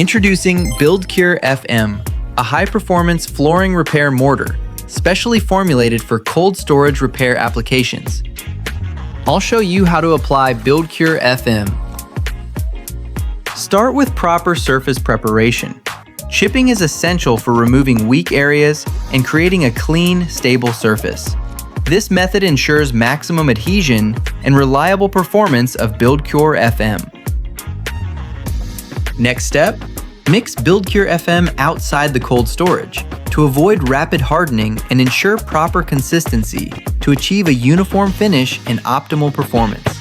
Introducing BuildCure FM, a high-performance flooring repair mortar, specially formulated for cold storage repair applications. I'll show you how to apply BuildCure FM. Start with proper surface preparation. Chipping is essential for removing weak areas and creating a clean, stable surface. This method ensures maximum adhesion and reliable performance of BuildCure FM. Next step, mix BuildCure FM outside the cold storage to avoid rapid hardening and ensure proper consistency to achieve a uniform finish and optimal performance.